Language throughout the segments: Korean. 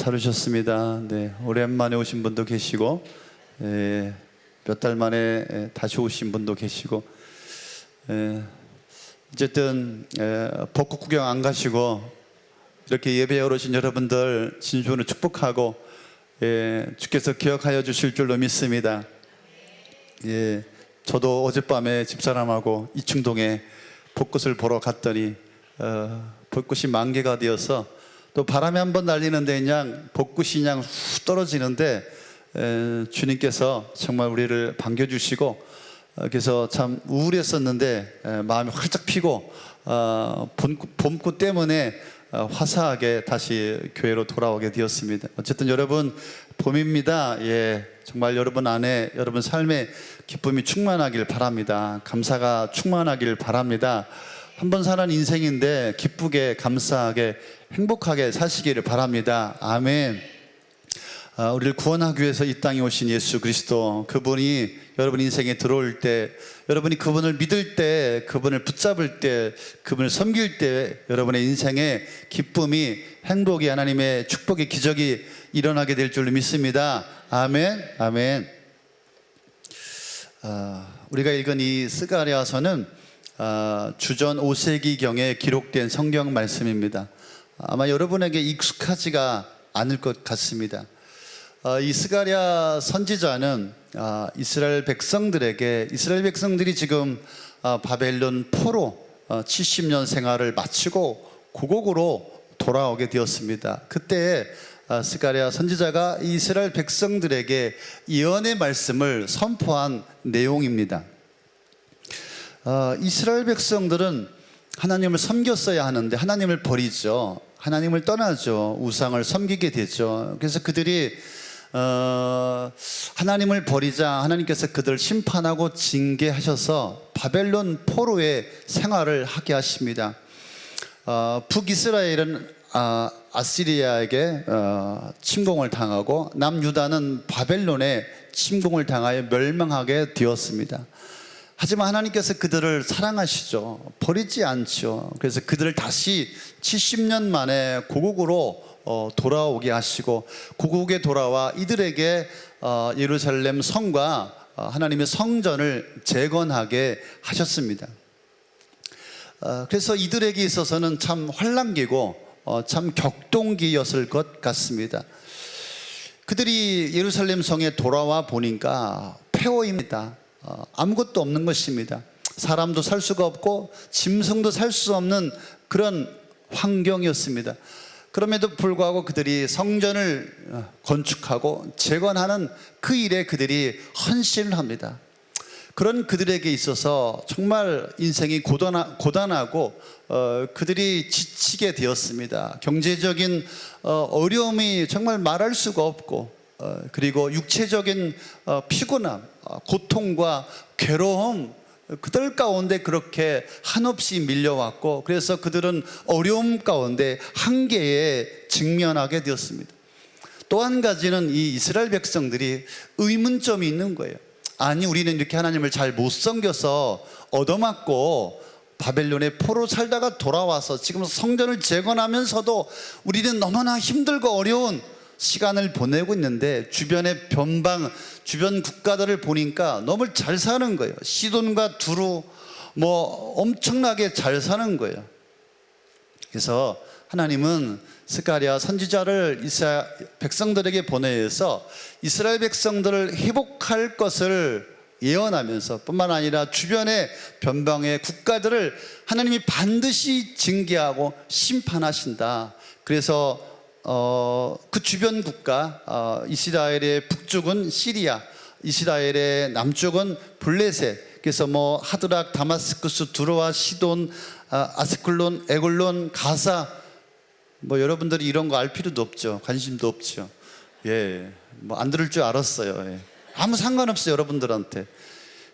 잘 오셨습니다. 네, 오랜만에 오신 분도 계시고 몇 달 만에 다시 오신 분도 계시고 어쨌든 벚꽃 구경 안 가시고 이렇게 예배에 오신 여러분들 진심으로 축복하고 주께서 기억하여 주실 줄로 믿습니다. 저도 어젯밤에 집사람하고 이충동에 벚꽃을 보러 갔더니 벚꽃이 만개가 되어서 또 바람이 한번 날리는데 그냥 벚꽃이 그냥 후 떨어지는데 주님께서 정말 우리를 반겨주시고 그래서 참 우울했었는데 마음이 활짝 피고 봄꽃 때문에 화사하게 다시 교회로 돌아오게 되었습니다. 어쨌든 여러분 봄입니다. 정말 여러분 안에 여러분 삶에 기쁨이 충만하길 바랍니다. 감사가 충만하길 바랍니다. 한번 사는 인생인데 기쁘게 감사하게 행복하게 사시기를 바랍니다. 아멘. 우리를 구원하기 위해서 이 땅에 오신 예수 그리스도, 그분이 여러분 인생에 들어올 때, 여러분이 그분을 믿을 때, 그분을 붙잡을 때, 그분을 섬길 때 여러분의 인생에 기쁨이, 행복이, 하나님의 축복의 기적이 일어나게 될 줄로 믿습니다. 아멘. 아멘. 우리가 읽은 이 스가랴서는 주전 5세기경에 기록된 성경 말씀입니다. 아마 여러분에게 익숙하지가 않을 것 같습니다. 이 스가랴 선지자는 이스라엘 백성들이 지금 바벨론 포로 70년 생활을 마치고 고국으로 돌아오게 되었습니다. 그때 스가랴 선지자가 이스라엘 백성들에게 예언의 말씀을 선포한 내용입니다. 이스라엘 백성들은 하나님을 섬겼어야 하는데 하나님을 버리죠. 하나님을 떠나죠. 우상을 섬기게 되죠. 그래서 그들이 하나님을 버리자 하나님께서 그들을 심판하고 징계하셔서 바벨론 포로의 생활을 하게 하십니다. 북이스라엘은 아시리아에게 침공을 당하고 남유다는 바벨론에 침공을 당하여 멸망하게 되었습니다. 하지만 하나님께서 그들을 사랑하시죠. 버리지 않죠. 그래서 그들을 다시 70년 만에 고국으로 돌아오게 하시고 고국에 돌아와 이들에게 예루살렘 성과 하나님의 성전을 재건하게 하셨습니다. 그래서 이들에게 있어서는 참 환란기고 참 격동기였을 것 같습니다. 그들이 예루살렘 성에 돌아와 보니까 폐허입니다. 아무것도 없는 것입니다. 사람도 살 수가 없고 짐승도 살 수 없는 그런 환경이었습니다. 그럼에도 불구하고 그들이 성전을 건축하고 재건하는 그 일에 그들이 헌신을 합니다. 그런 그들에게 있어서 정말 인생이 고단하고 그들이 지치게 되었습니다. 경제적인 어려움이 정말 말할 수가 없고 그리고 육체적인 피곤함, 고통과 괴로움, 그들 가운데 그렇게 한없이 밀려왔고 그래서 그들은 어려움 가운데 한계에 직면하게 되었습니다. 또 한 가지는 이 이스라엘 백성들이 의문점이 있는 거예요. 아니, 우리는 이렇게 하나님을 잘 못 섬겨서 얻어맞고 바벨론의 포로 살다가 돌아와서 지금 성전을 재건하면서도 우리는 너무나 힘들고 어려운 시간을 보내고 있는데 주변의 주변 국가들을 보니까 너무 잘 사는 거예요. 시돈과 두루 엄청나게 잘 사는 거예요. 그래서 하나님은 스가랴 선지자를 이스라엘 백성들에게 보내서 이스라엘 백성들을 회복할 것을 예언하면서 뿐만 아니라 주변의 변방의 국가들을 하나님이 반드시 징계하고 심판하신다. 그래서 그 주변 국가 이스라엘의 북쪽은 시리아, 이스라엘의 남쪽은 블레셋, 그래서 하드락, 다마스쿠스, 두로와, 시돈, 아스클론, 에골론, 가사, 여러분들이 이런 거 알 필요도 없죠. 관심도 없죠. 안 들을 줄 알았어요. 아무 상관없어요, 여러분들한테.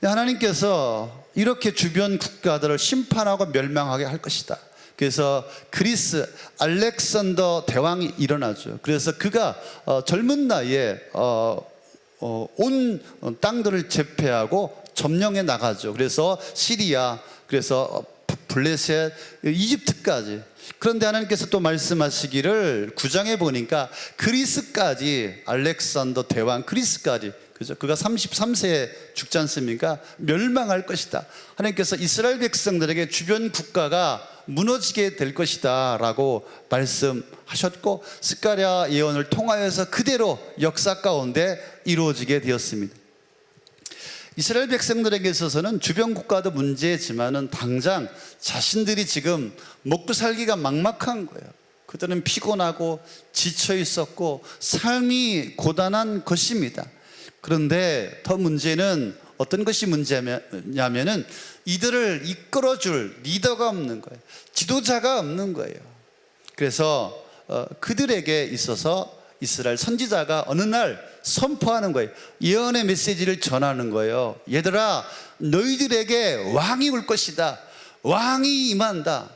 하나님께서 이렇게 주변 국가들을 심판하고 멸망하게 할 것이다. 그래서 그리스 알렉산더 대왕이 일어나죠. 그래서 그가 젊은 나이에 온 땅들을 제패하고 점령해 나가죠. 그래서 시리아, 그래서 블레셋, 이집트까지. 그런데 하나님께서 또 말씀하시기를 9장에 보니까 그리스까지, 알렉산더 대왕 그리스까지, 그죠? 그가 33세에 죽지 않습니까? 멸망할 것이다. 하나님께서 이스라엘 백성들에게 주변 국가가 무너지게 될 것이다 라고 말씀하셨고, 스가랴 예언을 통하여서 그대로 역사 가운데 이루어지게 되었습니다. 이스라엘 백성들에게 있어서는 주변 국가도 문제지만은 당장 자신들이 지금 먹고 살기가 막막한 거예요. 그들은 피곤하고 지쳐 있었고 삶이 고단한 것입니다. 그런데 더 문제는 어떤 것이 문제냐면은 이들을 이끌어줄 리더가 없는 거예요. 지도자가 없는 거예요. 그래서 그들에게 있어서 이스라엘 선지자가 어느 날 선포하는 거예요. 예언의 메시지를 전하는 거예요. 얘들아, 너희들에게 왕이 올 것이다. 왕이 임한다.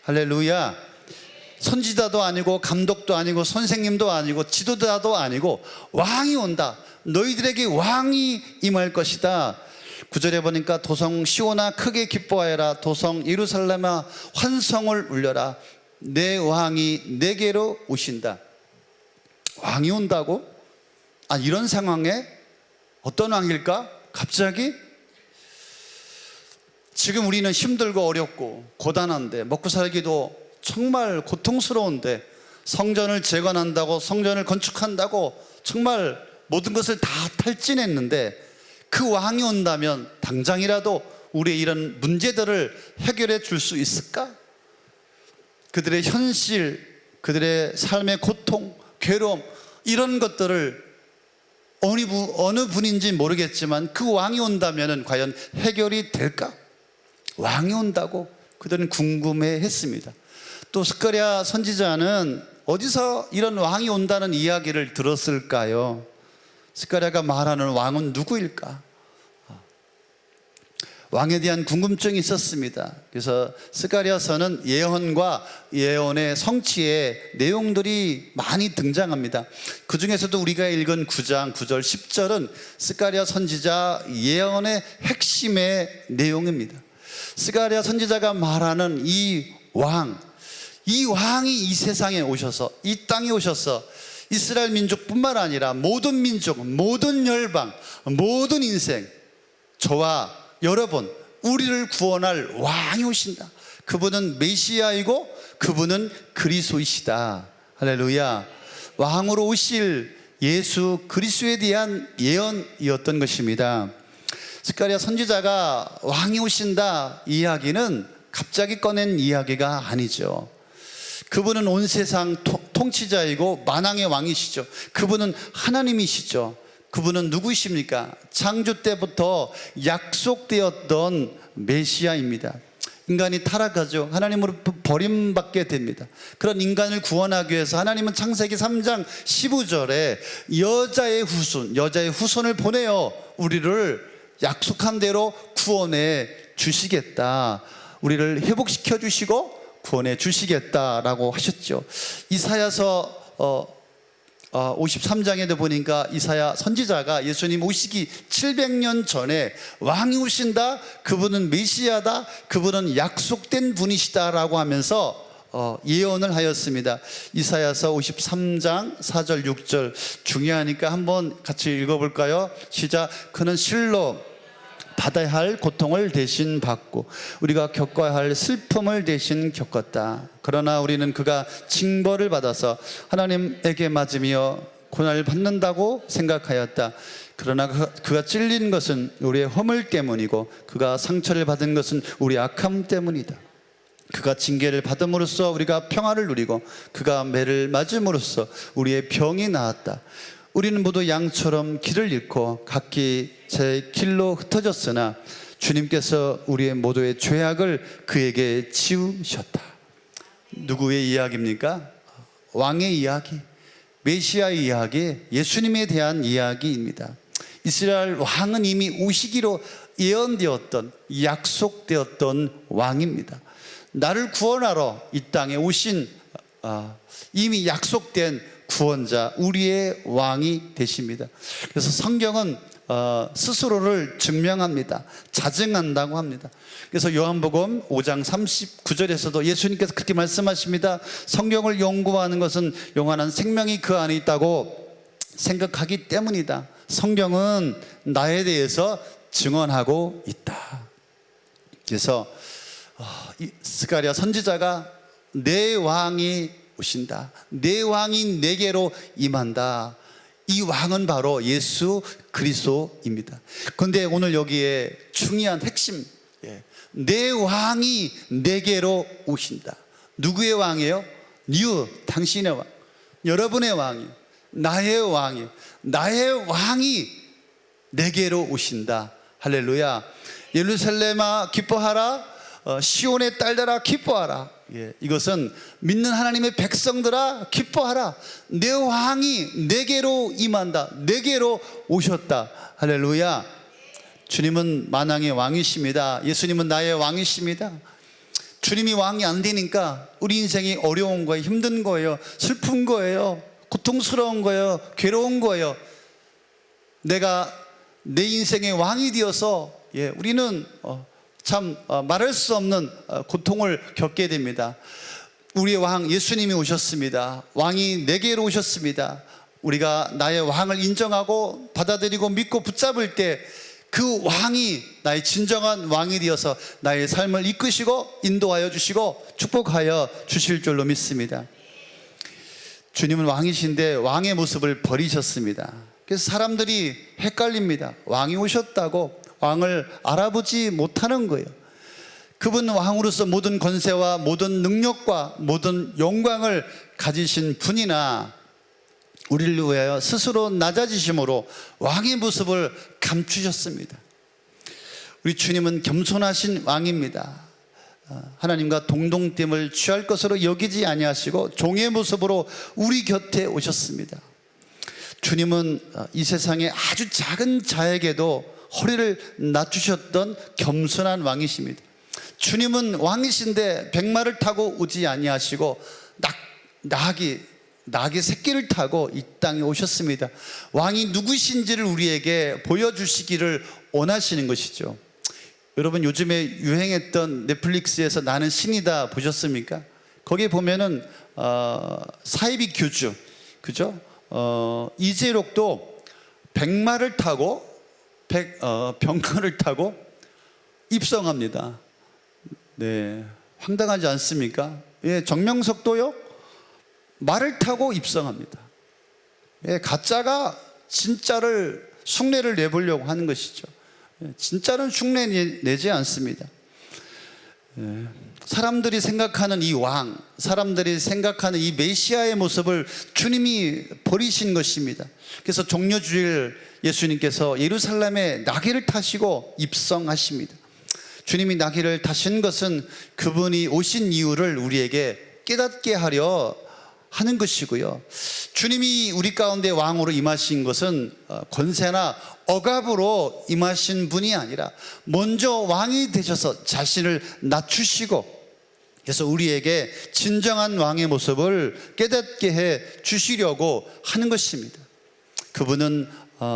할렐루야. 선지자도 아니고 감독도 아니고 선생님도 아니고 지도자도 아니고 왕이 온다. 너희들에게 왕이 임할 것이다. 9절에 보니까 도성 시온아 크게 기뻐하여라. 도성 예루살렘아 환성을 울려라. 내 왕이 내게로 오신다. 왕이 온다고? 이런 상황에 어떤 왕일까? 갑자기? 지금 우리는 힘들고 어렵고 고단한데, 먹고 살기도 정말 고통스러운데, 성전을 재건한다고, 성전을 건축한다고 정말 모든 것을 다 탈진했는데, 그 왕이 온다면 당장이라도 우리의 이런 문제들을 해결해 줄 수 있을까? 그들의 현실, 그들의 삶의 고통, 괴로움, 이런 것들을 어느 분인지 모르겠지만 그 왕이 온다면 과연 해결이 될까? 왕이 온다고 그들은 궁금해 했습니다. 또 스가랴 선지자는 어디서 이런 왕이 온다는 이야기를 들었을까요? 스가랴가 말하는 왕은 누구일까? 왕에 대한 궁금증이 있었습니다. 그래서 스가랴서는 예언과 예언의 성취의 내용들이 많이 등장합니다. 그 중에서도 우리가 읽은 9장 9절 10절은 스가랴 선지자 예언의 핵심의 내용입니다. 스가랴 선지자가 말하는 이 왕이 이 세상에 오셔서, 이 땅에 오셔서 이스라엘 민족뿐만 아니라 모든 민족, 모든 열방, 모든 인생, 저와 여러분, 우리를 구원할 왕이 오신다. 그분은 메시아이고 그분은 그리스도이시다. 할렐루야. 왕으로 오실 예수 그리스도에 대한 예언이었던 것입니다. 스가랴 선지자가 왕이 오신다 이야기는 갑자기 꺼낸 이야기가 아니죠. 그분은 온 세상 통치자이고 만왕의 왕이시죠. 그분은 하나님이시죠. 그분은 누구이십니까? 창조 때부터 약속되었던 메시아입니다. 인간이 타락하죠. 하나님으로 버림받게 됩니다. 그런 인간을 구원하기 위해서 하나님은 창세기 3장 15절에 여자의 후손을 보내어 우리를 약속한 대로 구원해 주시겠다. 우리를 회복시켜 주시고 구원해 주시겠다라고 하셨죠. 이사야서 53장에도 보니까 이사야 선지자가 예수님 오시기 700년 전에 왕이 오신다, 그분은 메시아다, 그분은 약속된 분이시다라고 하면서 예언을 하였습니다. 이사야서 53장 4절 6절 중요하니까 한번 같이 읽어볼까요? 시작. 그는 실로 받아야 할 고통을 대신 받고 우리가 겪어야 할 슬픔을 대신 겪었다. 그러나 우리는 그가 징벌을 받아서 하나님에게 맞으며 고난을 받는다고 생각하였다. 그러나 그가 찔린 것은 우리의 허물 때문이고 그가 상처를 받은 것은 우리 악함 때문이다. 그가 징계를 받음으로써 우리가 평화를 누리고 그가 매를 맞음으로써 우리의 병이 나았다. 우리는 모두 양처럼 길을 잃고 각기 제 길로 흩어졌으나 주님께서 우리의 모두의 죄악을 그에게 지우셨다. 누구의 이야기입니까? 왕의 이야기, 메시아의 이야기, 예수님에 대한 이야기입니다. 이스라엘 왕은 이미 오시기로 예언되었던, 약속되었던 왕입니다. 나를 구원하러 이 땅에 오신 이미 약속된 구원자, 우리의 왕이 되십니다. 그래서 성경은 스스로를 증명합니다. 자증한다고 합니다. 그래서 요한복음 5장 39절에서도 예수님께서 그렇게 말씀하십니다. 성경을 연구하는 것은 영원한 생명이 그 안에 있다고 생각하기 때문이다. 성경은 나에 대해서 증언하고 있다. 그래서 스가랴 선지자가 내 왕이 오신다, 내 왕이 내게로 임한다. 이 왕은 바로 예수 그리스도입니다. 그런데 오늘 여기에 중요한 핵심, 내 왕이 내게로 오신다. 누구의 왕이에요? 당신의 왕, 여러분의 왕이, 나의 왕이, 나의 왕이 내게로 오신다. 할렐루야. 예루살렘아 기뻐하라, 시온의 딸들아 기뻐하라. 이것은 믿는 하나님의 백성들아 기뻐하라. 내 왕이 내게로 임한다. 내게로 오셨다. 할렐루야. 주님은 만왕의 왕이십니다. 예수님은 나의 왕이십니다. 주님이 왕이 안 되니까 우리 인생이 어려운 거예요, 힘든 거예요, 슬픈 거예요, 고통스러운 거예요, 괴로운 거예요. 내가 내 인생의 왕이 되어서 우리는 참 말할 수 없는 고통을 겪게 됩니다. 우리의 왕 예수님이 오셨습니다. 왕이 내게로 오셨습니다. 우리가 나의 왕을 인정하고 받아들이고 믿고 붙잡을 때 그 왕이 나의 진정한 왕이 되어서 나의 삶을 이끄시고 인도하여 주시고 축복하여 주실 줄로 믿습니다. 주님은 왕이신데 왕의 모습을 버리셨습니다. 그래서 사람들이 헷갈립니다. 왕이 오셨다고 왕을 알아보지 못하는 거예요. 그분 왕으로서 모든 권세와 모든 능력과 모든 영광을 가지신 분이나 우리를 위하여 스스로 낮아지심으로 왕의 모습을 감추셨습니다. 우리 주님은 겸손하신 왕입니다. 하나님과 동등됨을 취할 것으로 여기지 아니하시고 종의 모습으로 우리 곁에 오셨습니다. 주님은 이 세상의 아주 작은 자에게도 허리를 낮추셨던 겸손한 왕이십니다. 주님은 왕이신데 백마를 타고 오지 아니하시고 낙의 새끼를 타고 이 땅에 오셨습니다. 왕이 누구신지를 우리에게 보여주시기를 원하시는 것이죠. 여러분, 요즘에 유행했던 넷플릭스에서 나는 신이다 보셨습니까? 거기에 보면은 사이비 교주, 그죠? 이재록도 백마를 타고 병거를 타고 입성합니다. 네, 황당하지 않습니까? 정명석도요, 말을 타고 입성합니다. 가짜가 진짜를 흉내를 내보려고 하는 것이죠. 진짜는 흉내 내지 않습니다. 사람들이 생각하는 이 왕, 사람들이 생각하는 이 메시아의 모습을 주님이 버리신 것입니다. 그래서 종려주일 예수님께서 예루살렘에 나귀를 타시고 입성하십니다. 주님이 나귀를 타신 것은 그분이 오신 이유를 우리에게 깨닫게 하려 하는 것이고요. 주님이 우리 가운데 왕으로 임하신 것은 권세나 억압으로 임하신 분이 아니라 먼저 왕이 되셔서 자신을 낮추시고, 그래서 우리에게 진정한 왕의 모습을 깨닫게 해 주시려고 하는 것입니다. 그분은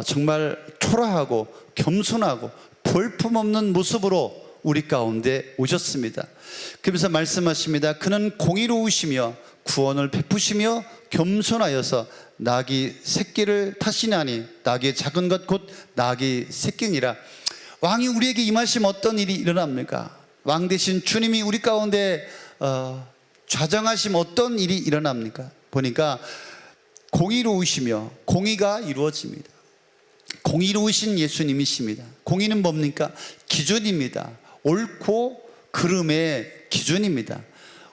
정말 초라하고 겸손하고 볼품없는 모습으로 우리 가운데 오셨습니다. 그러면서 말씀하십니다. 그는 공의로우시며 구원을 베푸시며 겸손하여서 나귀 새끼를 타시나니, 나귀의 작은 것 곧 나귀 새끼니라. 왕이 우리에게 임하시면 어떤 일이 일어납니까? 왕 대신 주님이 우리 가운데 좌정하시면 어떤 일이 일어납니까? 보니까 공의로우시며 공의가 이루어집니다. 공의로우신 예수님이십니다. 공의는 뭡니까? 기준입니다. 옳고 그름의 기준입니다.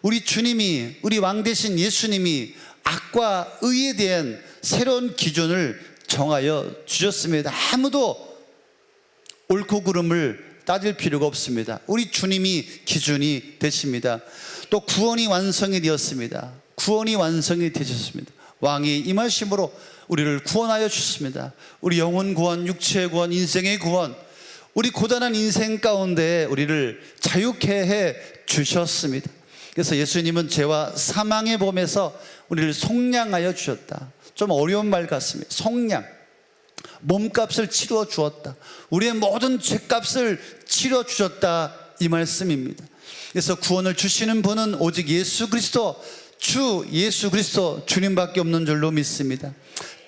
우리 주님이, 우리 왕 대신 예수님이 악과 의에 대한 새로운 기준을 정하여 주셨습니다. 아무도 옳고 그름을 따질 필요가 없습니다. 우리 주님이 기준이 되십니다. 또 구원이 완성이 되었습니다. 구원이 완성이 되셨습니다. 왕이 임하심으로 우리를 구원하여 주셨습니다. 우리 영혼 구원, 육체 구원, 인생의 구원, 우리 고단한 인생 가운데 우리를 자유케 해 주셨습니다. 그래서 예수님은 죄와 사망의 범에서 우리를 속량하여 주셨다. 좀 어려운 말 같습니다. 속량. 몸값을 치루어 주었다. 우리의 모든 죄값을 치루어 주셨다, 이 말씀입니다. 그래서 구원을 주시는 분은 오직 예수 그리스도, 주 예수 그리스도 주님밖에 없는 줄로 믿습니다.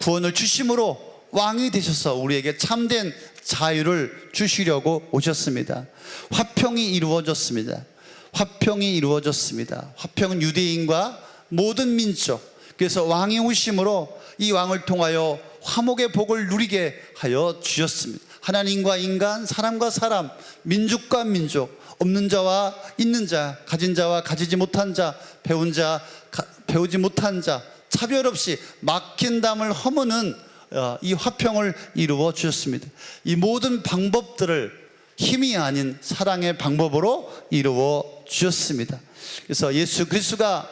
구원을 주심으로 왕이 되셔서 우리에게 참된 자유를 주시려고 오셨습니다. 화평이 이루어졌습니다. 화평이 이루어졌습니다. 화평은 유대인과 모든 민족, 그래서 왕이 오심으로 이 왕을 통하여 화목의 복을 누리게 하여 주셨습니다. 하나님과 인간, 사람과 사람, 민족과 민족, 없는 자와 있는 자, 가진 자와 가지지 못한 자, 배운 자, 배우지 못한 자, 차별 없이 막힌 담을 허무는 이 화평을 이루어 주셨습니다. 이 모든 방법들을 힘이 아닌 사랑의 방법으로 이루어 주셨습니다. 그래서 예수 그리스도가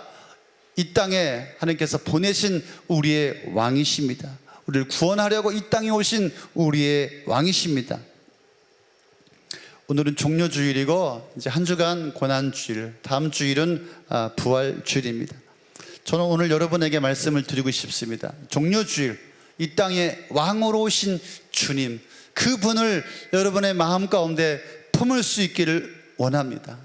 이 땅에 하나님께서 보내신 우리의 왕이십니다. 우리를 구원하려고 이 땅에 오신 우리의 왕이십니다. 오늘은 종료주일이고 이제 한 주간 고난주일, 다음 주일은 부활주일입니다. 저는 오늘 여러분에게 말씀을 드리고 싶습니다. 종료주일, 이 땅에 왕으로 오신 주님, 그분을 여러분의 마음 가운데 품을 수 있기를 원합니다.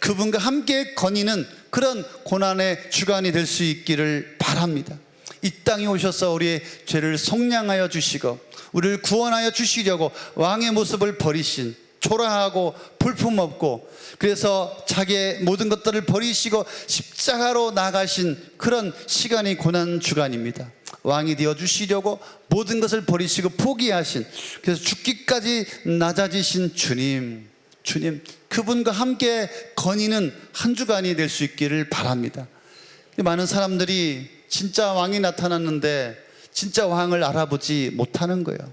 그분과 함께 거니는 그런 고난의 주간이 될 수 있기를 바랍니다. 이 땅에 오셔서 우리의 죄를 속량하여 주시고 우리를 구원하여 주시려고 왕의 모습을 버리신, 초라하고 볼품없고, 그래서 자기의 모든 것들을 버리시고 십자가로 나가신 그런 시간이 고난 주간입니다. 왕이 되어 주시려고 모든 것을 버리시고 포기하신, 그래서 죽기까지 낮아지신 주님, 그분과 함께 거니는 한 주간이 될 수 있기를 바랍니다. 많은 사람들이 진짜 왕이 나타났는데 진짜 왕을 알아보지 못하는 거예요.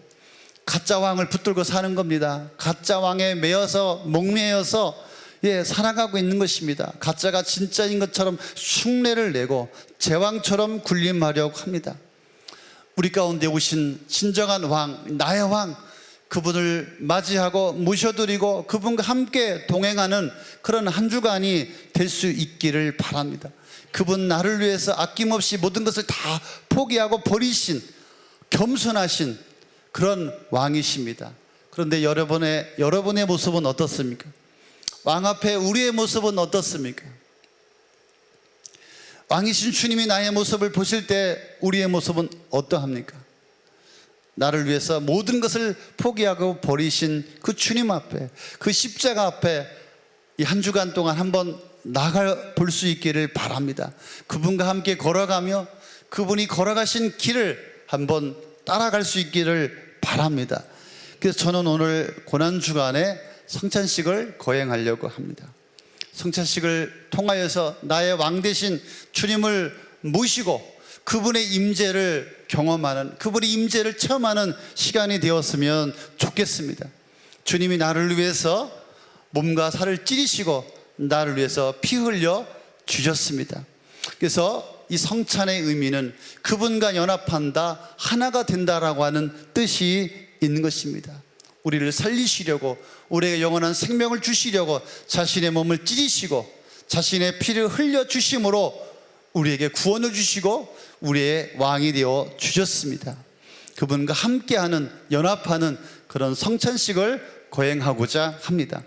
가짜 왕을 붙들고 사는 겁니다. 가짜 왕에 매여서 목매여서 살아가고 있는 것입니다. 가짜가 진짜인 것처럼 흉내를 내고 제왕처럼 군림하려고 합니다. 우리 가운데 오신 진정한 왕, 나의 왕, 그분을 맞이하고 모셔드리고 그분과 함께 동행하는 그런 한 주간이 될 수 있기를 바랍니다. 그분 나를 위해서 아낌없이 모든 것을 다 포기하고 버리신, 겸손하신 그런 왕이십니다. 그런데 여러분의 모습은 어떻습니까? 왕 앞에 우리의 모습은 어떻습니까? 왕이신 주님이 나의 모습을 보실 때 우리의 모습은 어떠합니까? 나를 위해서 모든 것을 포기하고 버리신 그 주님 앞에, 그 십자가 앞에 이 한 주간 동안 한번 나가 볼 수 있기를 바랍니다. 그분과 함께 걸어가며 그분이 걸어가신 길을 한번 따라갈 수 있기를 바랍니다. 그래서 저는 오늘 고난주간에 성찬식을 거행하려고 합니다. 성찬식을 통하여서 나의 왕 되신 주님을 모시고 그분의 임재를 경험하는, 그분의 임재를 체험하는 시간이 되었으면 좋겠습니다. 주님이 나를 위해서 몸과 살을 찌르시고 나를 위해서 피 흘려 주셨습니다. 그래서 이 성찬의 의미는 그분과 연합한다, 하나가 된다라고 하는 뜻이 있는 것입니다. 우리를 살리시려고, 우리에게 영원한 생명을 주시려고 자신의 몸을 찌르시고 자신의 피를 흘려 주심으로 우리에게 구원을 주시고 우리의 왕이 되어 주셨습니다. 그분과 함께하는, 연합하는 그런 성찬식을 거행하고자 합니다.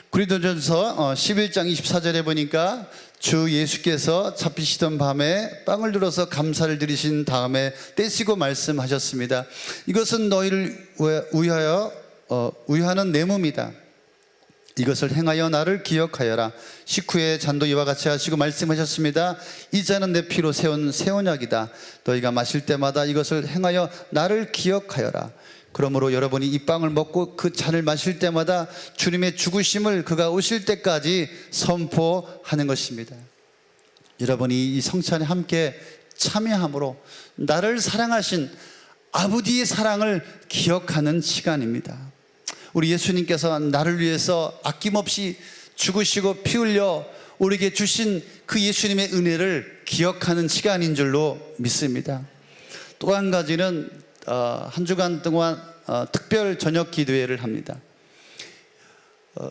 고린도전서 11장 24절에 보니까 주 예수께서 잡히시던 밤에 빵을 들어서 감사를 드리신 다음에 떼시고 말씀하셨습니다. 이것은 너희를 위하는 내 몸이다. 이것을 행하여 나를 기억하여라. 식후에 잔도 이와 같이 하시고 말씀하셨습니다. 이 잔은 내 피로 세운 새 언약이다. 너희가 마실 때마다 이것을 행하여 나를 기억하여라. 그러므로 여러분이 이 빵을 먹고 그 잔을 마실 때마다 주님의 죽으심을 그가 오실 때까지 선포하는 것입니다. 여러분이 이 성찬에 함께 참여함으로 나를 사랑하신 아버지의 사랑을 기억하는 시간입니다. 우리 예수님께서 나를 위해서 아낌없이 죽으시고 피 흘려 우리에게 주신 그 예수님의 은혜를 기억하는 시간인 줄로 믿습니다. 또 한 가지는 한 주간 동안 특별 저녁 기도회를 합니다.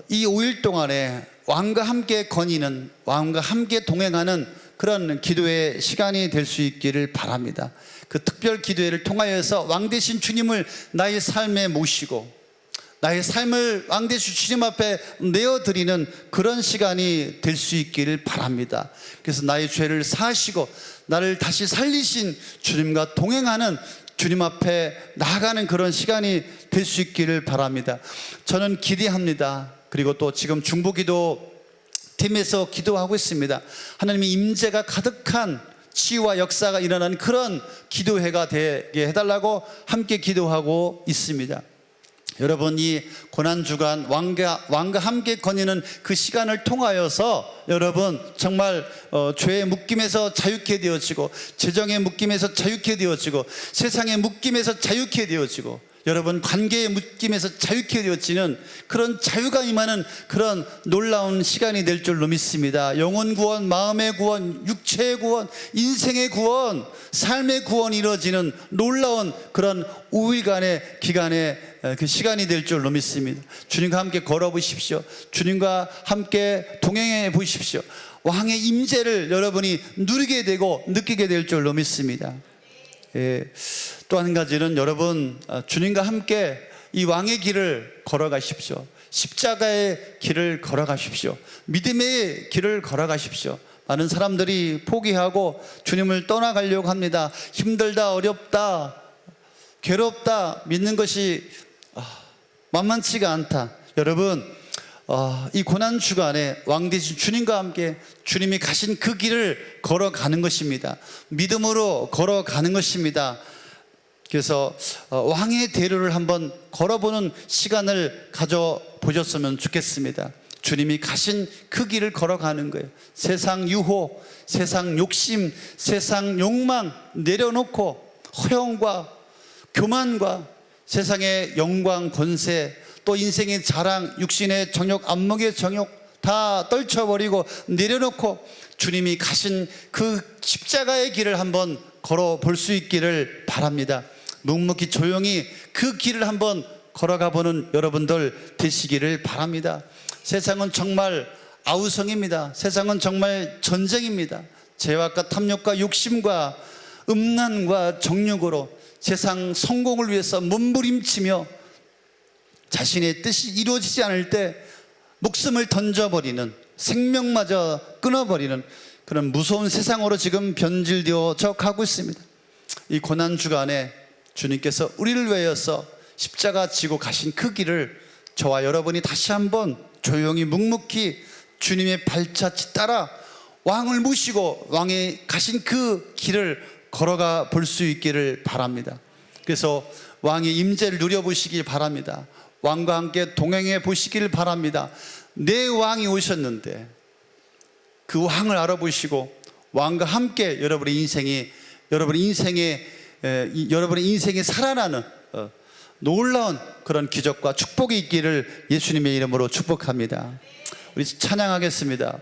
이 5일 동안에 왕과 함께 거니는, 왕과 함께 동행하는 그런 기도의 시간이 될 수 있기를 바랍니다. 그 특별 기도회를 통하여서 왕 되신 주님을 나의 삶에 모시고 나의 삶을 왕 되신 주님 앞에 내어드리는 그런 시간이 될 수 있기를 바랍니다. 그래서 나의 죄를 사하시고 나를 다시 살리신 주님과 동행하는 주님 앞에 나아가는 그런 시간이 될 수 있기를 바랍니다. 저는 기대합니다. 그리고 또 지금 중보기도 팀에서 기도하고 있습니다. 하나님의 임재가 가득한 치유와 역사가 일어나는 그런 기도회가 되게 해달라고 함께 기도하고 있습니다. 여러분, 이 고난주간 왕과 함께 거니는 그 시간을 통하여서 여러분 정말 죄의 묶임에서 자유케 되어지고 재정의 묶임에서 자유케 되어지고 세상의 묶임에서 자유케 되어지고 여러분 관계의 묶임에서 자유케 되어지는 그런 자유가 임하는 그런 놀라운 시간이 될 줄로 믿습니다. 영혼 구원, 마음의 구원, 육체의 구원, 인생의 구원, 삶의 구원이 이루어지는 놀라운 그런 5일간의 기간의 그 시간이 될 줄로 믿습니다. 주님과 함께 걸어보십시오. 주님과 함께 동행해 보십시오. 왕의 임재를 여러분이 누리게 되고 느끼게 될 줄로 믿습니다. 또 한 가지는 여러분 주님과 함께 이 왕의 길을 걸어가십시오. 십자가의 길을 걸어가십시오. 믿음의 길을 걸어가십시오. 많은 사람들이 포기하고 주님을 떠나가려고 합니다. 힘들다, 어렵다, 괴롭다, 믿는 것이 만만치가 않다. 여러분 이 고난 주간에 왕 되신 주님과 함께 주님이 가신 그 길을 걸어가는 것입니다. 믿음으로 걸어가는 것입니다. 그래서 왕의 대로를 한번 걸어보는 시간을 가져보셨으면 좋겠습니다. 주님이 가신 그 길을 걸어가는 거예요. 세상 유혹, 세상 욕심, 세상 욕망 내려놓고 허영과 교만과 세상의 영광, 권세, 또 인생의 자랑, 육신의 정욕, 안목의 정욕 다 떨쳐버리고 내려놓고 주님이 가신 그 십자가의 길을 한번 걸어볼 수 있기를 바랍니다. 묵묵히 조용히 그 길을 한번 걸어가 보는 여러분들 되시기를 바랍니다. 세상은 정말 아우성입니다. 세상은 정말 전쟁입니다. 죄악과 탐욕과 욕심과 음란과 정욕으로 세상 성공을 위해서 몸부림치며 자신의 뜻이 이루어지지 않을 때 목숨을 던져버리는, 생명마저 끊어버리는 그런 무서운 세상으로 지금 변질되어져 가고 있습니다. 이 고난주간에 주님께서 우리를 위하여서 십자가 지고 가신 그 길을 저와 여러분이 다시 한번 조용히 묵묵히 주님의 발자취 따라 왕을 모시고 왕이 가신 그 길을 걸어가 볼 수 있기를 바랍니다. 그래서 왕의 임재를 누려보시길 바랍니다. 왕과 함께 동행해 보시길 바랍니다. 내 왕이 오셨는데 그 왕을 알아보시고 왕과 함께 여러분의 인생에 살아나는 놀라운 그런 기적과 축복이 있기를 예수님의 이름으로 축복합니다. 우리 찬양하겠습니다.